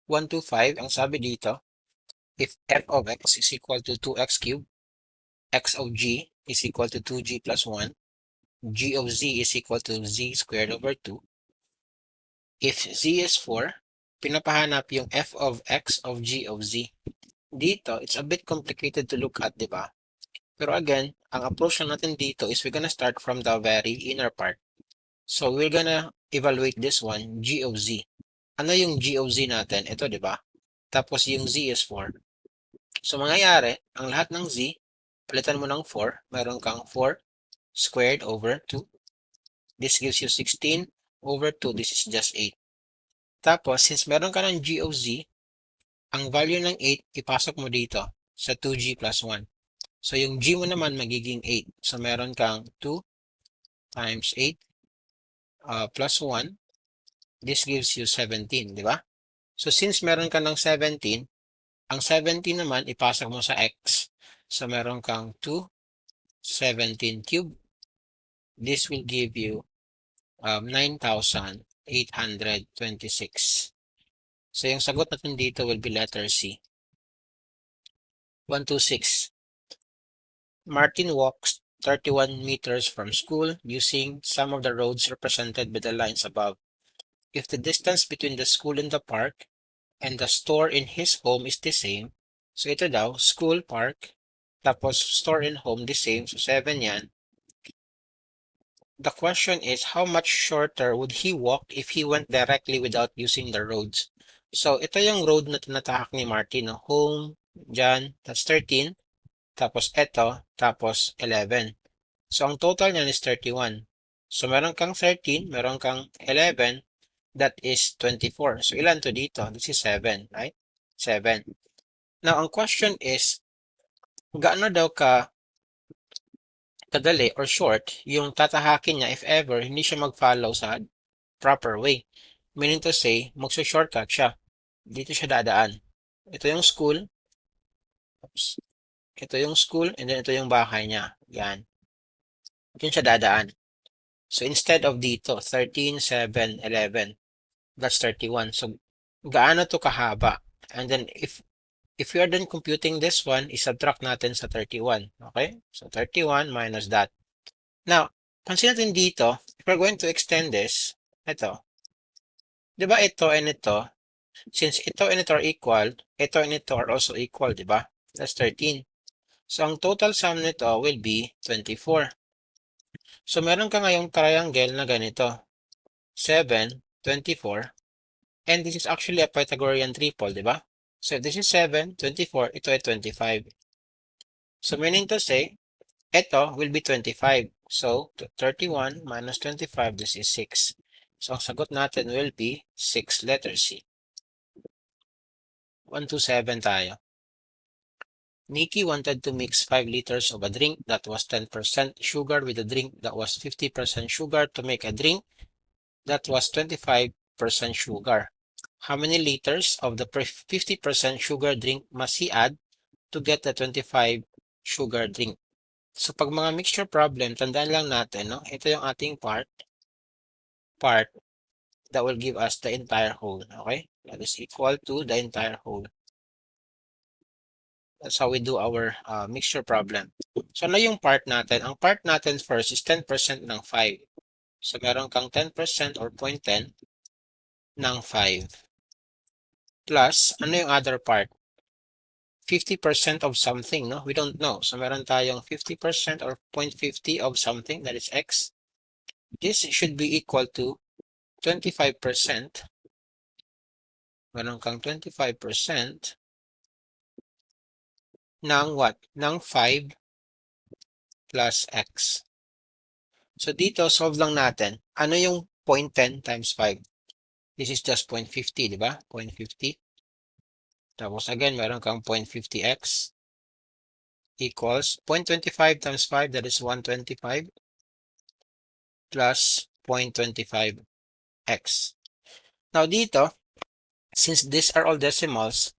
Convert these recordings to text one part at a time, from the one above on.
1 to 5, ang sabi dito, if f of x is equal to 2x cubed, x of g is equal to 2g plus 1, g of z is equal to z squared over 2. If z is 4, pinapahanap yung f of x of g of z. Dito, it's a bit complicated to look at, di ba? Pero again, ang approach natin dito is we're gonna start from the very inner part. So we're gonna evaluate this one, g of z. Ano yung g of z natin? Ito, di ba? Tapos yung z is 4. So mangyayari, ang lahat ng z, palitan mo ng 4, meron kang 4 squared over 2. This gives you 16 over 2. This is just 8. Tapos, since meron ka ng g of z, ang value ng 8, ipasok mo dito sa 2g plus 1. So, yung g mo naman magiging 8. So, meron kang 2 times 8 plus 1. This gives you 17, di ba? So, since meron ka ng 17, ang 17 naman, ipasok mo sa x. So, meron kang 2, 17 cube. This will give you 9,826. So, yung sagot natin dito will be letter C. 126. Martin walks 31 meters from school using some of the roads represented by the lines above. If the distance between the school and the park and the store in his home is the same, so ito daw, school, park, tapos store and home the same, so 7 yan. The question is, how much shorter would he walk if he went directly without using the roads? So, ito yung road na tinatahak ni Martin, no? Home, dyan, that's 13. Tapos ito, tapos 11. So, ang total niyan is 31. So, meron kang 13, meron kang 11, that is 24. So, ilan to dito? This is 7, right? 7. Now, ang question is, gaano daw kadali or short yung tatahakin niya if ever hindi siya mag-follow sa proper way. Meaning to say, magsa-shortcut siya. Dito siya dadaan. Ito yung school. Oops. Ito yung school and then ito yung bahay niya. Yan. Diyan siya dadaan. So instead of dito, 13, 7, 11, that's 31. So gaano to kahaba? And then if we are done computing this one, isubtract natin sa 31. Okay? So 31 minus that. Now, pansin natin dito, if we're going to extend this, ito. Di ba ito and ito? Since ito and ito are equal, ito and ito are also equal, di ba? That's 13. So ang total sum nito will be 24. So meron ka ngayong triangle na ganito. 7, 24. And this is actually a Pythagorean triple, di ba? So this is 7, 24, ito ay 25. So meaning to say, ito will be 25. So 31 minus 25, this is 6. So ang sagot natin will be 6, letter C. 127 tayo. Nikki wanted to mix 5 liters of a drink that was 10% sugar with a drink that was 50% sugar to make a drink that was 25% sugar. How many liters of the 50% sugar drink must he add to get the 25 sugar drink? So pag mga mixture problem, tandaan lang natin, no? Ito yung ating part that will give us the entire whole, okay? That is equal to the entire whole. That's how we do our mixture problem. So ano yung part natin? Ang part natin first is 10% ng 5. So meron kang 10% or 0.10 ng 5. Plus, ano yung other part? 50% of something, no? We don't know. So meron tayong 50% or 0.50 of something, that is x. This should be equal to 25%. Meron kang 25% ng what? Ng 5 plus x. So dito, solve lang natin. Ano yung 0.10 times 5? This is just 0.50, di ba? 0.50. Tapos again, meron kang 0.50x equals 0.25 times 5, that is 125 plus 0.25x. Now dito, since these are all decimals,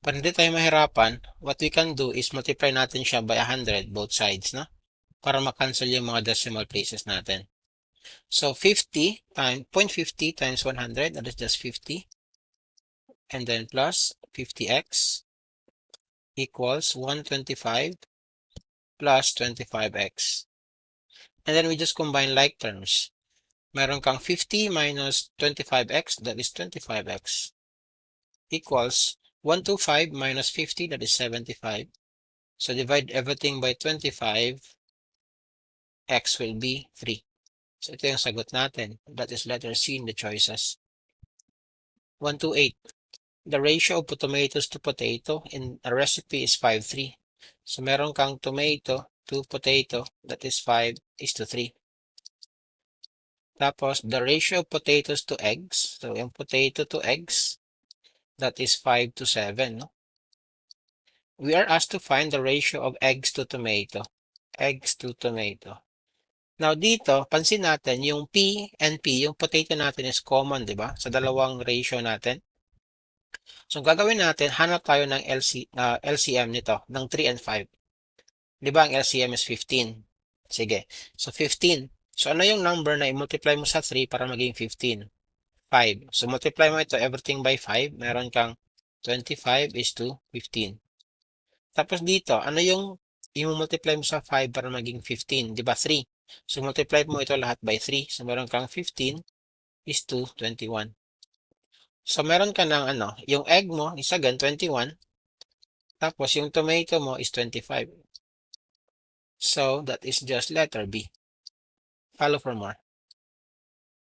para hindi tayo mahirapan, what we can do is multiply natin siya by 100 both sides, no? Para makancel yung mga decimal places natin. So 50 times 0.50 times 100, that is just 50. and then plus 50x equals 125 plus 25x. And then we just combine like terms. Meron kang 50 minus 25x, that is 25x, equals 125 minus 50, that is 75. So divide everything by 25, x will be 3. So ito yung sagot natin. That is letter C in the choices. 128. The ratio of tomatoes to potato in a recipe is 5:3. So meron kang tomato to potato, that is 5:3. Tapos, the ratio of potatoes to eggs. So, yung potato to eggs, that is 5:7. No? We are asked to find the ratio of eggs to tomato. Eggs to tomato. Now, dito, pansin natin, yung P and P, yung potato natin is common, di ba? Sa dalawang ratio natin. So, gagawin natin, hanap tayo ng LCM nito, ng 3 and 5. Di ba, ang LCM is 15. Sige. So, 15. So, ano yung number na i-multiply mo sa 3 para maging 15? 5. So, multiply mo ito, everything by 5. Meron kang 25 is to 15. Tapos dito, ano yung i-multiply mo sa 5 para maging 15? Di ba 3? So, multiply mo ito lahat by 3. So, meron kang 15 is to 21. So, meron ka ng yung egg mo is again 21. Tapos, yung tomato mo is 25. So, that is just letter B. Follow for more.